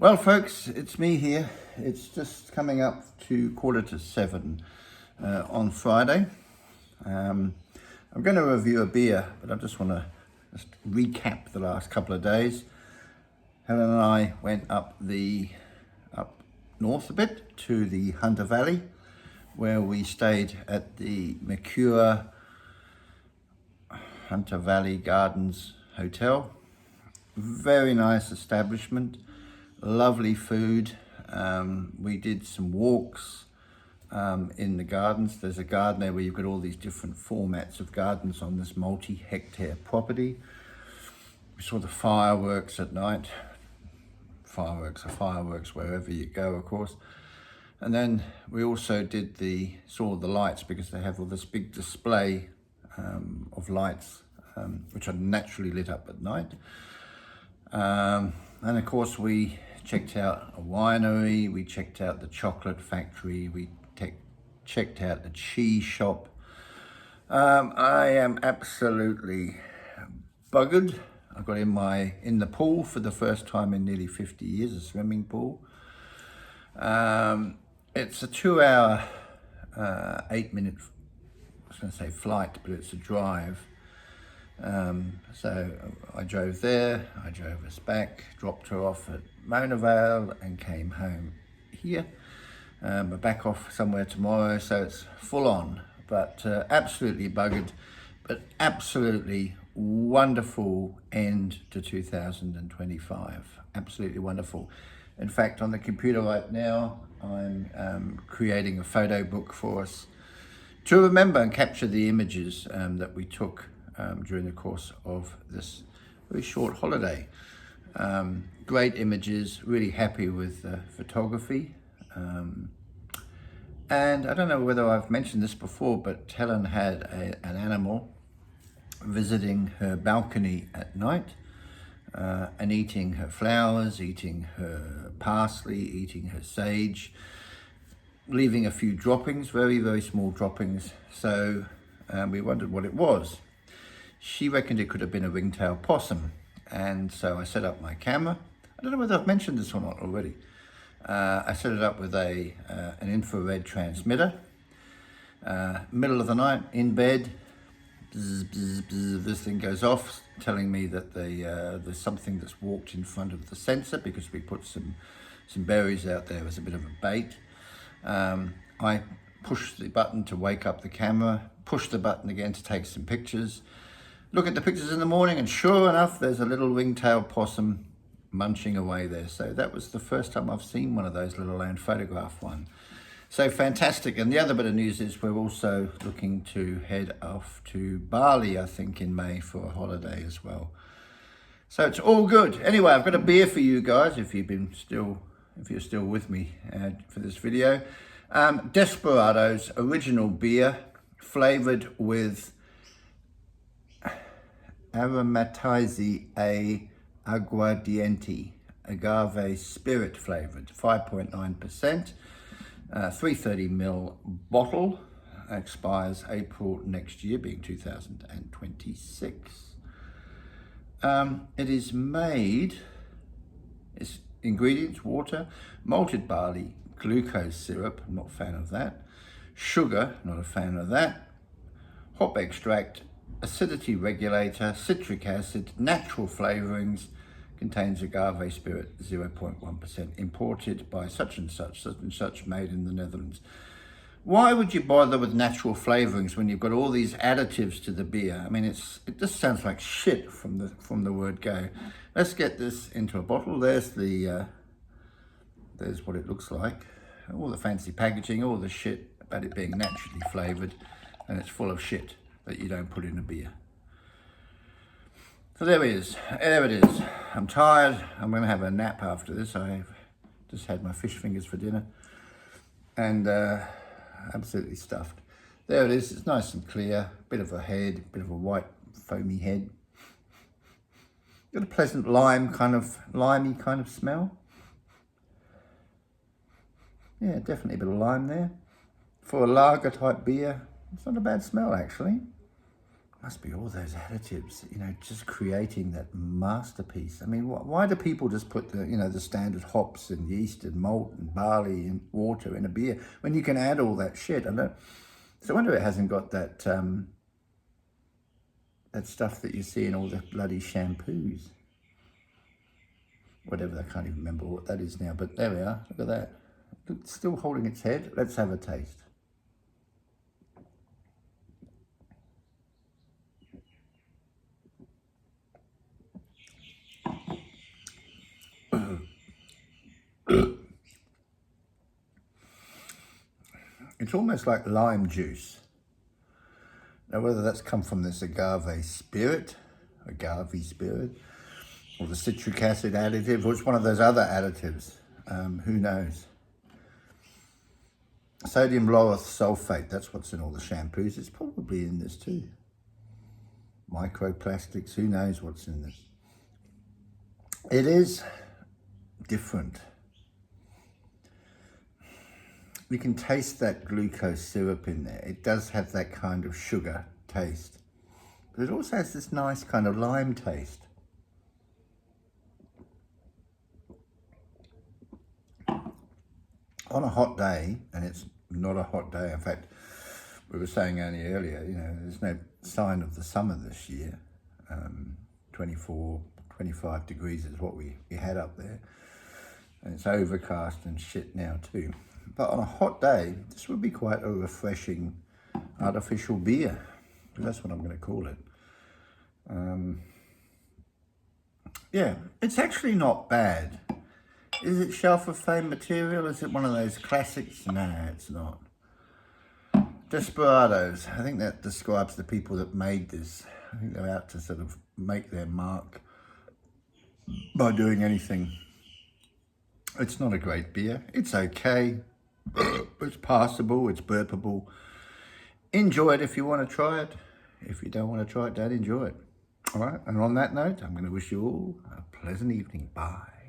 Well, folks, it's me here. It's just coming up to 6:45 on Friday. I'm going to review a beer, but I just want to recap the last couple of days. Helen and I went up north a bit to the Hunter Valley, where we stayed at the Mercure Hunter Valley Gardens Hotel. Very nice establishment. Lovely food. We did some walks in the gardens. There's a garden there where you've got all these different formats of gardens on this multi-hectare property. We saw the fireworks at night. Fireworks are fireworks wherever you go, of course. And then we also saw the lights, because they have all this big display of lights which are naturally lit up at night. And of course we checked out a winery, we checked out the chocolate factory, we checked out the cheese shop. I am absolutely buggered. I got in the pool for the first time in nearly 50 years, a swimming pool. It's a 2-hour, 8-minute, I was going to say flight, but it's a drive. So I drove there, I drove us back, dropped her off at Mona Vale and came home here. We're back off somewhere tomorrow, so it's full on, but absolutely buggered, but absolutely wonderful end to 2025. Absolutely wonderful. In fact, on the computer right now, I'm creating a photo book for us to remember and capture the images that we took during the course of this very short holiday. Great images, really happy with the photography. And I don't know whether I've mentioned this before, but Helen had an animal visiting her balcony at night and eating her flowers, eating her parsley, eating her sage, leaving a few droppings, very, very small droppings. So we wondered what it was. She reckoned it could have been a ringtail possum. And so I set up my camera. I don't know whether I've mentioned this or not already. I set it up with an infrared transmitter. Middle of the night, in bed, bzz, bzz, bzz, this thing goes off, telling me that there's something that's walked in front of the sensor, because we put some berries out there as a bit of a bait. I push the button to wake up the camera, push the button again to take some pictures. Look at the pictures in the morning, and sure enough, there's a little ringtail possum munching away there. So that was the first time I've seen one of those little and photographed one. So fantastic. And the other bit of news is we're also looking to head off to Bali, I think, in May for a holiday as well. So it's all good. Anyway, I've got a beer for you guys, if you're still with me for this video. Desperados original beer, flavored with aromatized aguardiente, agave spirit flavored, 5.9%, 330ml bottle, expires April next year, being 2026. It is made, its ingredients: water, malted barley, glucose syrup, I'm not a fan of that, sugar, not a fan of that, hop extract, acidity regulator, citric acid, natural flavorings, contains agave spirit, 0.1%, imported by such and such, made in the Netherlands. Why would you bother with natural flavorings when you've got all these additives to the beer? I mean, it just sounds like shit from the word go. Let's get this into a bottle. There's what it looks like. All the fancy packaging, all the shit about it being naturally flavored, and it's full of shit that you don't put in a beer. So there it is. I'm tired. I'm going to have a nap after this. I've just had my fish fingers for dinner, and absolutely stuffed. There it is. It's nice and clear. Bit of a head, bit of a white foamy head. Got a pleasant limey kind of smell. Yeah, definitely a bit of lime there. For a lager type beer, it's not a bad smell actually. Must be all those additives, you know, just creating that masterpiece. I mean, why do people just put the, you know, the standard hops and yeast and malt and barley and water in a beer when you can add all that shit? I don't. So I wonder it hasn't got that that stuff that you see in all the bloody shampoos. Whatever, I can't even remember what that is now. But there we are. Look at that. It's still holding its head. Let's have a taste. It's almost like lime juice. Now, whether that's come from this agave spirit, or the citric acid additive, or it's one of those other additives, who knows? Sodium lauryl sulfate, that's what's in all the shampoos. It's probably in this too. Microplastics, who knows what's in this? It is different. You can taste that glucose syrup in there. It does have that kind of sugar taste, but it also has this nice kind of lime taste. On a hot day, and it's not a hot day, in fact, we were saying only earlier, you know, there's no sign of the summer this year. 24, 25 degrees is what we had up there. And it's overcast and shit now too. But on a hot day, this would be quite a refreshing artificial beer. That's what I'm going to call it. Yeah, it's actually not bad. Is it shelf of fame material? Is it one of those classics? No, it's not. Desperados. I think that describes the people that made this. I think they're out to sort of make their mark by doing anything. It's not a great beer. It's okay. It's passable. It's burpable. Enjoy it if you want to try it. If you don't want to try it, don't enjoy it. All right. And on that note, I'm going to wish you all a pleasant evening. Bye.